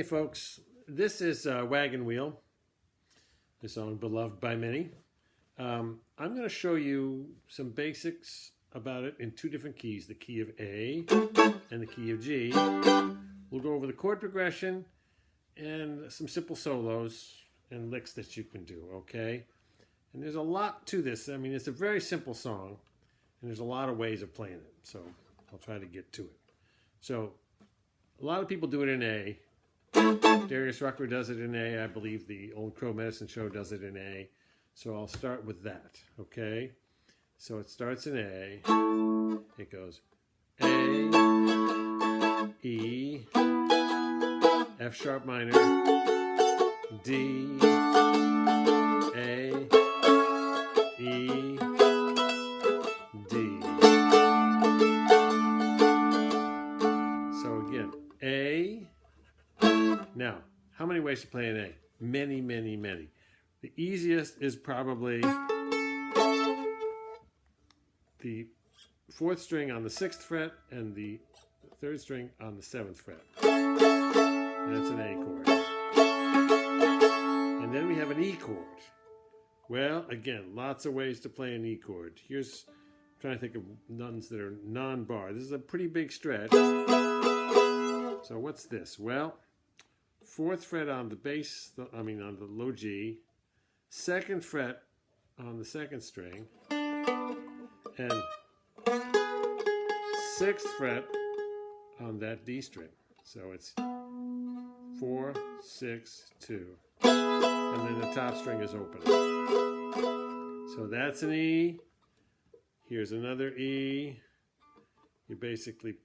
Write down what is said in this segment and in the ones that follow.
Hey folks, this is Wagon Wheel, the song beloved by many. I'm going to show you some basics about it in two different keys, the key of A and the key of G. We'll go over the chord progression and some simple solos and licks that you can do, okay? And there's a lot to this. I mean, it's a very simple song, and there's a lot of ways of playing it, so I'll try to get to it. So, a lot of people do it in A. Darius Rucker does it in A. I believe the Old Crow Medicine Show does it in A. So I'll start with that, okay? So it starts in A. It goes A, E, F sharp minor, D, A, E, D. So again, A. Now, how many ways to play an A? Many, many, many. The easiest is probably the 4th string on the 6th fret and the 3rd string on the 7th fret. And that's an A chord. And then we have an E chord. Well, again, lots of ways to play an E chord. I'm trying to think of ones that are non-bar. This is a pretty big stretch. So what's this? Well, 4th fret on the bass, on the low G, 2nd fret on the 2nd string, and 6th fret on that D string. So it's 4, 6, 2, and then the top string is open. So that's an E. Here's another E. You're basically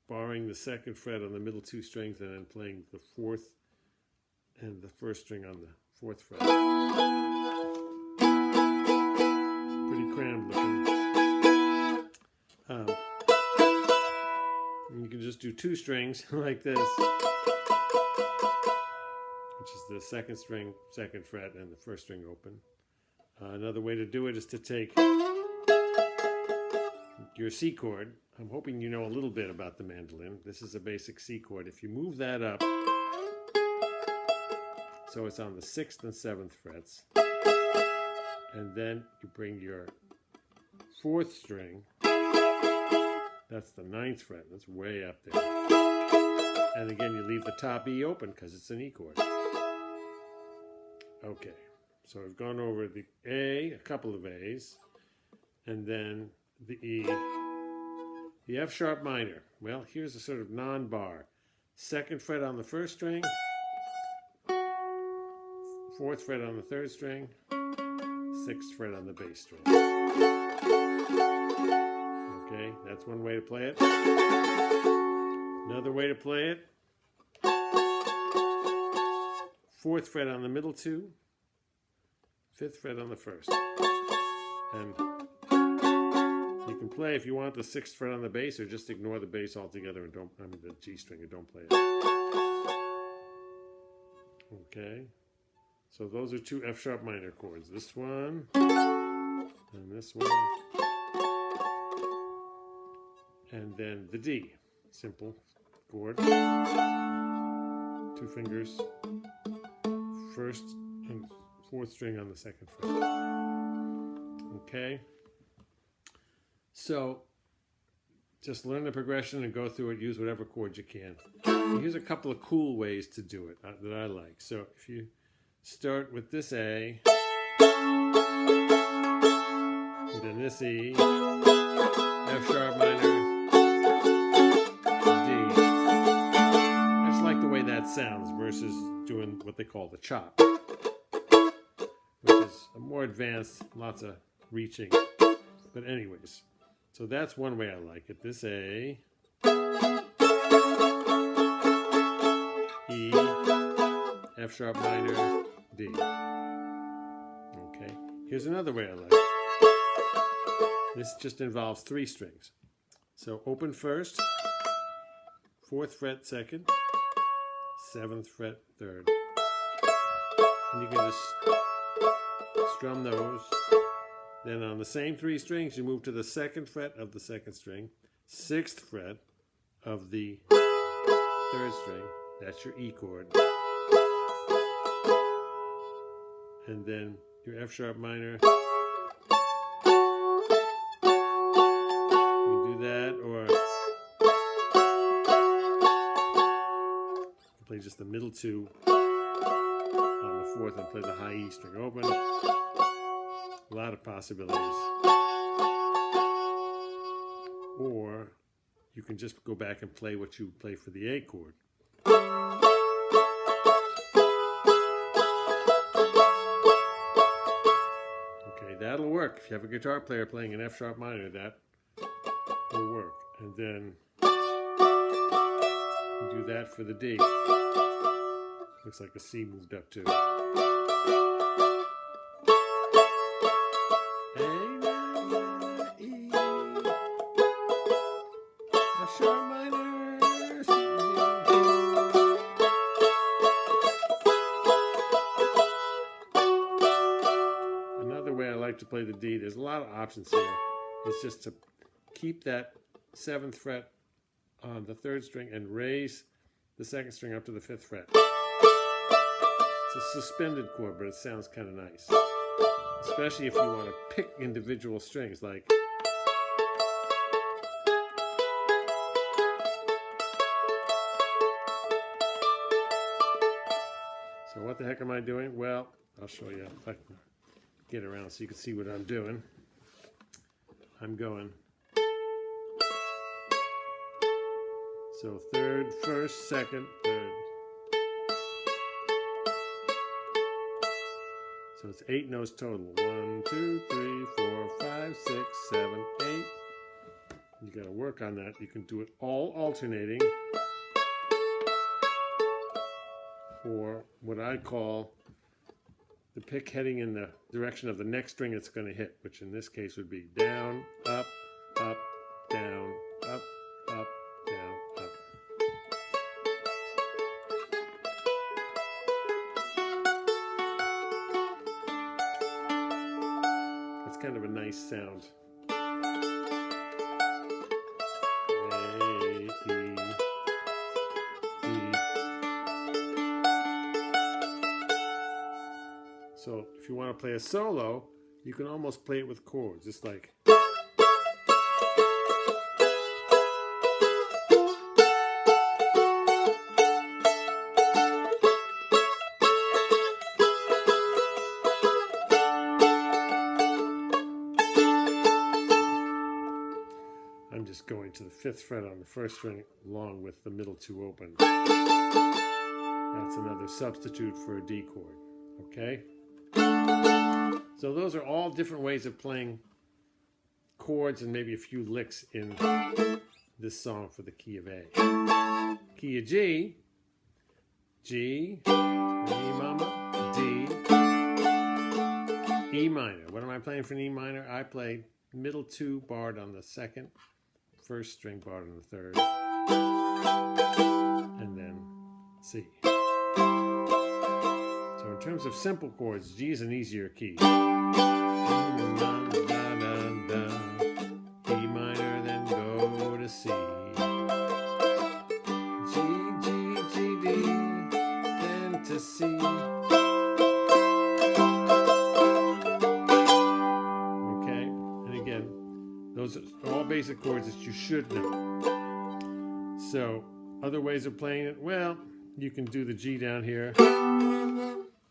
barring the 2nd fret on the middle 2 strings and then playing the 4th and the 1st string on the 4th fret. Pretty crammed looking. You can just do 2 strings like this, which is the 2nd string, 2nd fret, and the 1st string open. Another way to do it is to take your C chord. I'm hoping you know a little bit about the mandolin. This is a basic C chord. If you move that up, so it's on the 6th and 7th frets, and then you bring your 4th string, that's the 9th fret, that's way up there, and again you leave the top E open because it's an E chord. Okay, so I've gone over the A, a couple of A's, and then the E, the F sharp minor. Well, here's a sort of non-bar. 2nd fret on the 1st string, 4th fret on the 3rd string, 6th fret on the bass string. Okay, that's one way to play it. Another way to play it, 4th fret on the middle 2, 5th fret on the 1st. And you can play, if you want, the 6th fret on the bass, or just ignore the bass altogether and the G string, and don't play it. Okay. So those are 2 F sharp minor chords. This one and this one. And then the D. Simple chord. 2 fingers. 1st and 4th string on the 2nd fret. Okay. So just learn the progression and go through it. Use whatever chord you can. And here's a couple of cool ways to do it that I like. So if you start with this A, and then this E, F sharp minor, D. I just like the way that sounds versus doing what they call the chop, which is a more advanced, lots of reaching. But anyways, so that's one way I like it. This A, E, F sharp minor, D. Okay, here's another way I like it. This just involves 3 strings. So open 1st, 4th fret 2nd, 7th fret 3rd. And you can just strum those. Then on the same 3 strings, you move to the 2nd fret of the 2nd string, 6th fret of the 3rd string, That's your E chord. And then your F sharp minor. You do that, or you play just the middle two on the fourth and play the high E string open. A lot of possibilities. Or you can just go back and play what you play for the A chord. Okay, that'll work. If you have a guitar player playing an F sharp minor, that will work. And then you do that for the D. Looks like the C moved up too. Another way I like to play the D, there's a lot of options here, is just to keep that 7th fret on the 3rd string and raise the 2nd string up to the 5th fret. It's a suspended chord, but it sounds kind of nice. Especially if you want to pick individual strings, like so what the heck am I doing? Well, I'll show you if I can get around so you can see what I'm doing. I'm going so 3rd, 1st, 2nd, 3rd. So it's 8 notes total. 1, 2, 3, 4, 5, 6, 7, 8. You got to work on that. You can do it all alternating, or what I call the pick heading in the direction of the next string it's going to hit, which in this case would be down, up, up, down, up, up, down, up. It's kind of a nice sound. A, E, E. So if you want to play a solo, you can almost play it with chords. It's like I'm just going to the 5th fret on the 1st string along with the middle 2 open. That's another substitute for a D chord. Okay? So those are all different ways of playing chords and maybe a few licks in this song for the key of A. Key of G, G, E mama, D, E minor. What am I playing for an E minor? I play middle 2 barred on the 2nd, 1st string barred on the 3rd, and then C. So in terms of simple chords, G is an easier key. E minor, then go to C. G, G, G, D, then to C. Okay, and again, those are all basic chords that you should know. So other ways of playing it, well, you can do the G down here,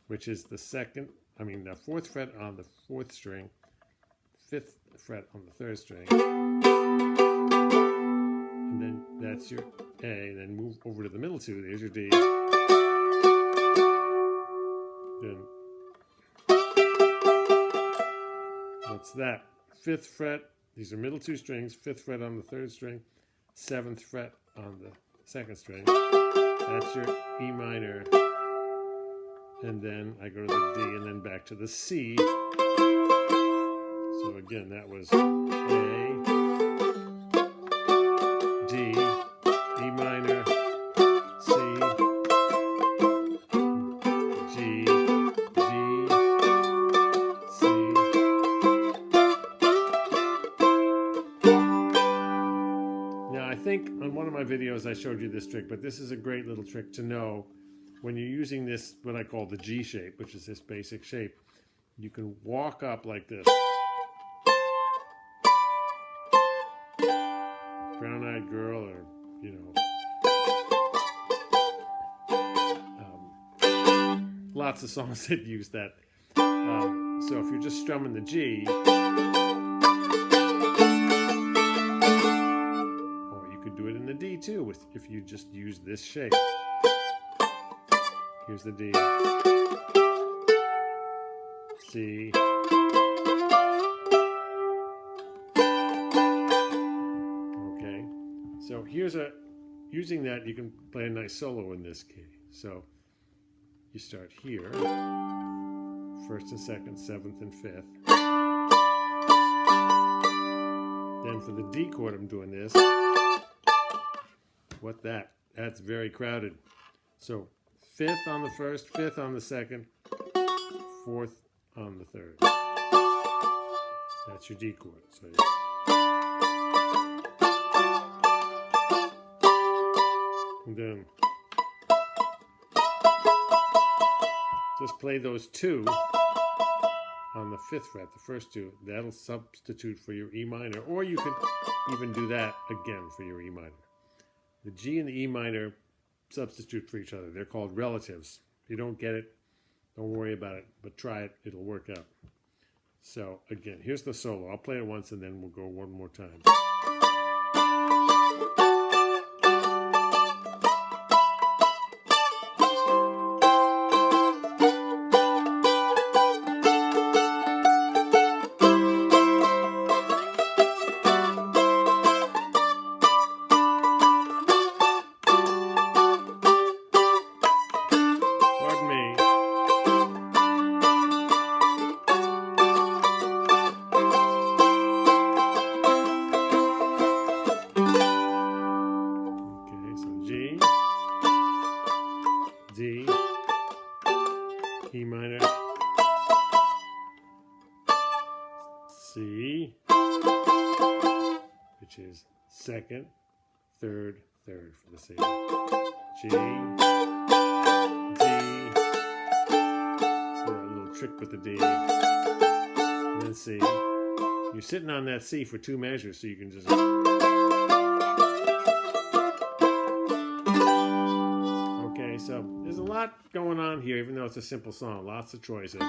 which is the 4th fret on the 4th string, 5th fret on the 3rd string, and then that's your A. Then move over to the middle 2. There's your D. Then what's that? 5th fret. These are middle 2 strings. 5th fret on the 3rd string, 7th fret on the 2nd string. That's your E minor. And then I go to the D and then back to the C. So again, that was A, D, E minor, C, G, D, C. Now I think I'm in one of my videos I showed you this trick, but this is a great little trick to know when you're using this, what I call the G shape, which is this basic shape. You can walk up like this. Brown-eyed girl, or, you know, lots of songs that use that. So if you're just strumming the G, or you could do it in the D too, if you just use this shape. Here's the D, C, okay. So here's using that you can play a nice solo in this key. So you start here, 1st and 2nd, 7th and 5th. Then for the D chord I'm doing this. That's very crowded. So 5th on the 1st, 5th on the 2nd, 4th on the 3rd. That's your D chord. So and then just play those 2 on the 5th fret, the first 2. That'll substitute for your E minor, or you could even do that again for your E minor. The G and the E minor substitute for each other. They're called relatives. If you don't get it, don't worry about it, but try it. It'll work out. So again, here's the solo. I'll play it once and then we'll go one more time. D, E minor, C, which is 2nd, 3rd, 3rd for the C, G, D, a little trick with the D, and then C. You're sitting on that C for 2 measures, so you can just... So there's a lot going on here, even though it's a simple song. Lots of choices.